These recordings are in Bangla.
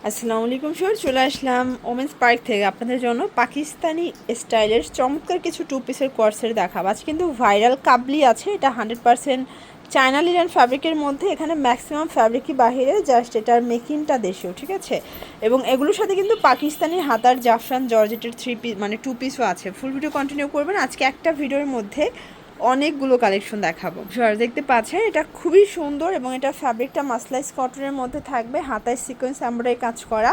আসসালামু আলাইকুম স্যার, চলে আসলাম ওমেন্স পার্ক থেকে আপনাদের জন্য পাকিস্তানি স্টাইলের চমৎকার কিছু টু পিসের কোর্সের দেখাবো। আজ কিন্তু ভাইরাল কাবলি আছে, এটা 100% চায়না লিনেন ফ্যাব্রিকের মধ্যে। এখানে ম্যাক্সিমাম ফ্যাব্রিকই বাহিরে, জাস্ট এটার মেকিংটা দেশীয়, ঠিক আছে। এবং এগুলোর সাথে কিন্তু পাকিস্তানি হাতার জাফরান জর্জেটের থ্রি পিস মানে টু পিসও আছে। ফুল ভিডিও কন্টিনিউ করবেন। আজকে একটা ভিডিওর মধ্যে অনেকগুলো কালেকশন দেখাবো। সর দেখতে পাচ্ছেন, এটা খুবই সুন্দর এবং এটা ফ্যাব্রিকটা মাসলাইজ কটনের মধ্যে থাকবে, হাতায় সিকোয়েন্স এমব্রয়ডারি কাজ করা।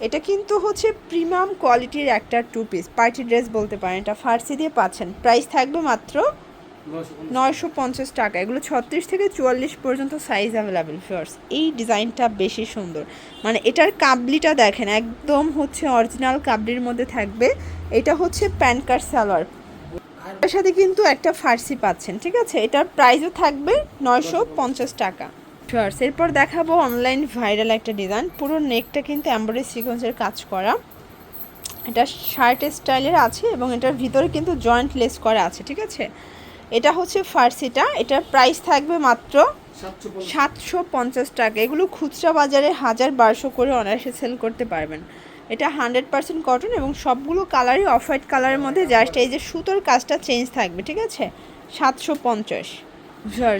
এটা কিন্তু হচ্ছে প্রিমিয়াম কোয়ালিটির একটা টু পিস পার্টি ড্রেস বলতে পারেন। এটা ফার্সি দিয়ে পাচ্ছেন, প্রাইস থাকবে মাত্র 950 টাকা। এগুলো 36 থেকে 44 পর্যন্ত সাইজ অ্যাভেলেবেল। ফার্স এই ডিজাইনটা বেশি সুন্দর, মানে এটার কাবলিটা দেখেন, একদম হচ্ছে অরিজিনাল কাবলির মধ্যে থাকবে। এটা হচ্ছে প্যান্ট কাট সালোয়ার, এর সাথে কিন্তু একটা ফার্সি পাচ্ছেন, ঠিক আছে। এটার প্রাইসও থাকবে 950 টাকা। শর্টস এরপর দেখাবো অনলাইন ভাইরাল একটা ডিজাইন, পুরো নেকটা কিন্তু এমব্রয়ডারি সিকোয়েন্সের কাজ করা। এটা শার্ট স্টাইলের আছে এবং এটার ভিতরে কিন্তু জয়েন্ট লেস করা আছে, ঠিক আছে। এটা হচ্ছে ফার্সিটা, এটার প্রাইস থাকবে মাত্র 750 টাকা। এগুলো খুচরা বাজারে 1000-1200 করে অনায়াসে সেল করতে পারবেন। এটা 100% কটন এবং সবগুলো কালারই অফ হোয়াইট কালারের মধ্যে, জাস্ট এই যে সুতোর কাজটা চেঞ্জ থাকবে, ঠিক আছে। 750।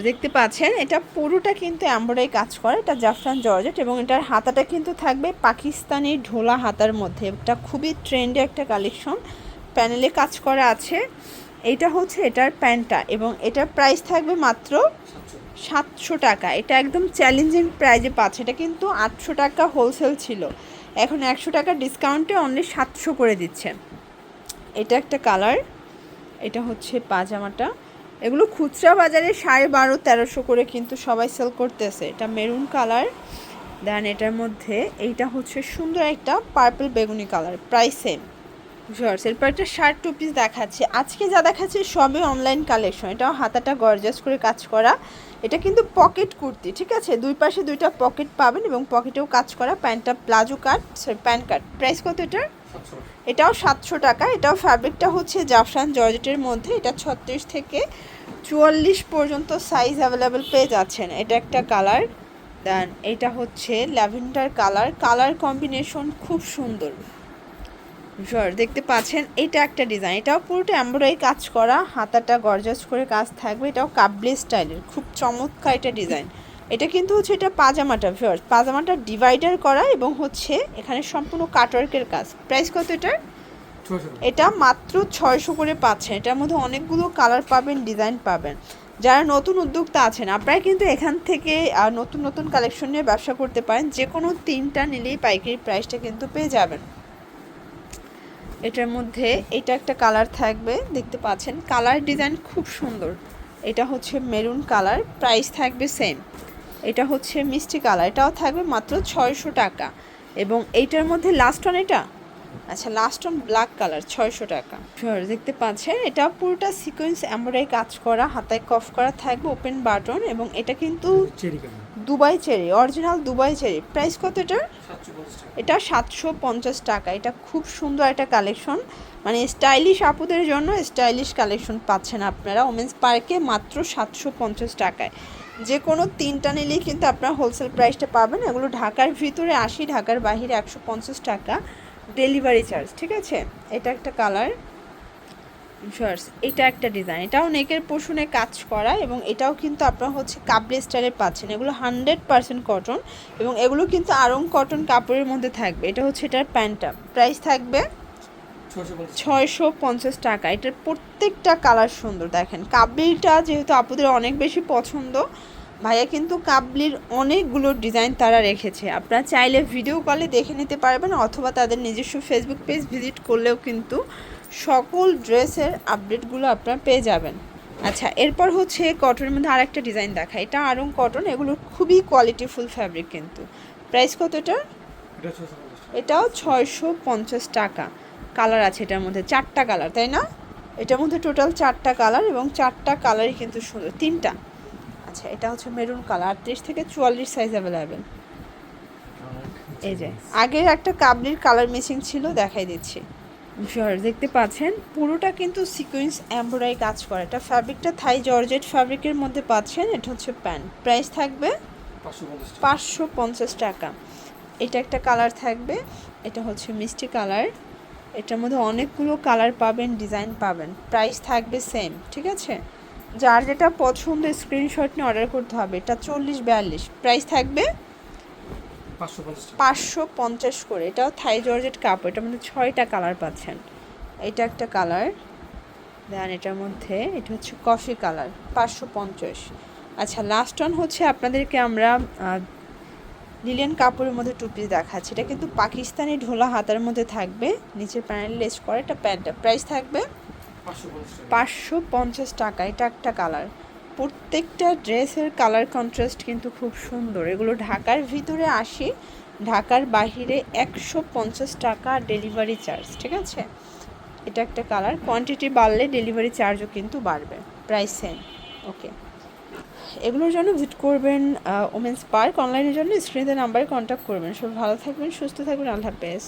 দেখতে পাচ্ছেন, এটা পুরোটা কিন্তু এমব্রয়ডারি কাজ করে, এটা জাফরান জর্জেট এবং এটার হাতাটা কিন্তু থাকবে পাকিস্তানি ঢোলা হাতার মধ্যে। এটা খুবই ট্রেন্ডি একটা কালেকশন, প্যানেলে কাজ করা আছে। এইটা হচ্ছে এটার প্যান্টটা এবং এটার প্রাইস থাকবে মাত্র 700 টাকা। এটা একদম চ্যালেঞ্জিং প্রাইজে পাচ্ছে। এটা কিন্তু 800 টাকা হোলসেল ছিল, এখন 100 টাকা ডিসকাউন্টে অনলি 700 করে দিচ্ছে। এটা একটা কালার, এটা হচ্ছে পাজামাটা। এগুলো খুচরা বাজারে 1250-1300 করে কিন্তু সবাই সেল করতেছে। এটা মেরুন কালার, দেন এটার মধ্যে এইটা হচ্ছে সুন্দর একটা পার্পল বেগুনি কালার, প্রাইস সেম। শর্টস এরপর একটা শার্ট টু পিস দেখাচ্ছে। আজকে যা দেখাচ্ছে সবই অনলাইন কালেকশন। এটাও হাতাটা গর্জাস করে কাজ করা। এটা কিন্তু পকেট কুর্তি, ঠিক আছে, দুই পাশে দুইটা পকেট পাবেন এবং পকেটেও কাজ করা। প্যান্টটা প্লাজো কাট, সরি প্যান্ট কাট। প্রাইস কত এটার? এটাও 700 টাকা। এটাও ফ্যাব্রিকটা হচ্ছে জাফরান জর্জেটের মধ্যে। এটা 36 থেকে 44 পর্যন্ত সাইজ অ্যাভেলেবেল পেয়ে যাচ্ছেন। এটা একটা কালার, দেন এটা হচ্ছে ল্যাভেন্ডার কালার। কালার কম্বিনেশন খুব সুন্দর। দেখতে পাচ্ছেন, এটা একটা ডিজাইন, এটাও পুরোটা এমব্রয়ডারি কাজ করা, হাতাটা গর্জাস করে কাজ থাকবে। এটাও কাবলি স্টাইলের, খুব চমৎকার এটা ডিজাইন। এটা কিন্তু হচ্ছে এটা পাজামাটা। পাজামাটা ডিভাইডার করা এবং হচ্ছে এখানে সম্পূর্ণ কাটওয়ার্কের কাজ। প্রাইস কত এটার? এটা মাত্র 600 করে পাচ্ছেন। এটার মধ্যে অনেকগুলো কালার পাবেন, ডিজাইন পাবেন। যারা নতুন উদ্যোক্তা আছেন আপনারা কিন্তু এখান থেকে নতুন নতুন কালেকশন নিয়ে ব্যবসা করতে পারেন। যে কোনো 3টা নিলেই পাইকারি প্রাইসটা কিন্তু পেয়ে যাবেন। এটার মধ্যে এটা একটা কালার থাকবে, দেখতে পাচ্ছেন, কালার ডিজাইন খুব সুন্দর। এটা হচ্ছে মেরুন কালার, প্রাইস থাকবে সেম। এটা হচ্ছে মিষ্টি কালার, এটাও থাকবে মাত্র 600 টাকা। এবং এইটার মধ্যে লাস্ট অন, এটা আচ্ছা লাস্ট অন ব্ল্যাক কালার, 600 টাকা। দেখতে পাচ্ছেন, এটা পুরোটা সিকোয়েন্স এমব্রয়ডারি কাজ করা, হাতায় কফ করা থাকবে, ওপেন বাটন। এবং এটা কিন্তু Dubai cherry, original Dubai cherry. Price কত এটার? এটা 750 টাকা। এটা খুব সুন্দর একটা কালেকশন, মানে স্টাইলিশ আপুদের জন্য স্টাইলিশ কালেকশন পাচ্ছেন আপনারা ওমেন্স পার্কে মাত্র 750 টাকায়। যে কোনো 3টা নিলেই কিন্তু আপনারা হোলসেল প্রাইসটা পাবেন। এগুলো ঢাকার ভিতরে 80, ঢাকার বাইরে 150 টাকা ডেলিভারি চার্জ, ঠিক আছে। এটা একটা কালার। শর্টস এটা একটা ডিজাইন, এটাও নেকের পোর্শনে কাজ করা এবং এটাও কিন্তু আপনারা হচ্ছে কাবলি স্টাইলের পাচ্ছেন। এগুলো 100% কটন এবং এগুলো কিন্তু আরং কটন কাপড়ের মধ্যে থাকবে। এটা হচ্ছে এটার প্যান্টটা, প্রাইস থাকবে 650 টাকা। এটার প্রত্যেকটা কালার সুন্দর, দেখেন কাবলিটা যেহেতু আপুদের অনেক বেশি পছন্দ, ভাইয়া কিন্তু কাবলির অনেকগুলো ডিজাইন তারা রেখেছে। আপনারা চাইলে ভিডিও কলে দেখে নিতে পারবেন অথবা তাদের নিজস্ব ফেসবুক পেজ ভিজিট করলেও কিন্তু সকল ড্রেসের আপডেটগুলো আপনারা পেয়ে যাবেন। আচ্ছা, এরপর হচ্ছে কটনের মধ্যে আরেকটা ডিজাইন দেখা, এটা আরং কটন। এগুলো খুবই কোয়ালিটিফুল ফ্যাব্রিক কিন্তু। প্রাইস কত এটার? এটাও 650 টাকা। কালার আছে এটার মধ্যে 4টা কালার, তাই না? এটার মধ্যে টোটাল 4টা কালার এবং 4টা কালারই কিন্তু সুন্দর, 3টা। আচ্ছা, এটা হচ্ছে মেরুন কালার, 38 থেকে 44 সাইজ অ্যাভেলেবেল। এই যে আগের একটা কাবলির কালার মিসিং ছিল, দেখাই দিচ্ছি। দেখতে পাচ্ছেন, পুরোটা কিন্তু সিকোয়েন্স এমব্রয়ডারি কাজ করা। এটা ফ্যাব্রিকটা থাই জর্জেট ফ্যাব্রিকের মধ্যে পাচ্ছেন। এটা হচ্ছে প্যান্ট, প্রাইস থাকবে 550 টাকা। এটা একটা কালার থাকবে, এটা হচ্ছে মিষ্টি কালার। এটার মধ্যে অনেকগুলো কালার পাবেন, ডিজাইন পাবেন, প্রাইস থাকবে সেম, ঠিক আছে? যার যেটা পছন্দ স্ক্রিনশট নিয়ে অর্ডার করতে হবে। এটা 40-42, প্রাইস থাকবে 550 করে। এটাও থাই জর্জেট কাপড়, এটার মধ্যে 6টা কালার পাচ্ছেন। এটা একটা কালার, দেন এটার মধ্যে এটা হচ্ছে কফি কালার, 550। আচ্ছা, লাস্ট ওয়ান হচ্ছে আপনাদেরকে আমরা লিলেন কাপড়ের মধ্যে টু পিস দেখাচ্ছি। এটা কিন্তু পাকিস্তানি ঢোলা হাতার মধ্যে থাকবে, নিচের প্যানেল লেস করে, এটা প্যান্টটা প্রাইস থাকবে 550 টাকা। এটা একটা কালার। প্রত্যেকটা ড্রেসের কালার কন্ট্রাস্ট কিন্তু খুব সুন্দর। এগুলো ঢাকার ভিতরে 80, ঢাকার বাহিরে 150 টাকা ডেলিভারি চার্জ, ঠিক আছে? এটা একটা কালার, কোয়ান্টিটি বাড়লে ডেলিভারি চার্জও কিন্তু বাড়বে, প্রাইস সেম। ওকে, এগুলোর জন্য ভিজিট করবেন ওমেন্স পার্ক। অনলাইনের জন্য স্ক্রিনে নাম্বারে কন্ট্যাক্ট করবেন। সব ভালো থাকবেন, সুস্থ থাকবেন, আল্লাহ হাফেজ।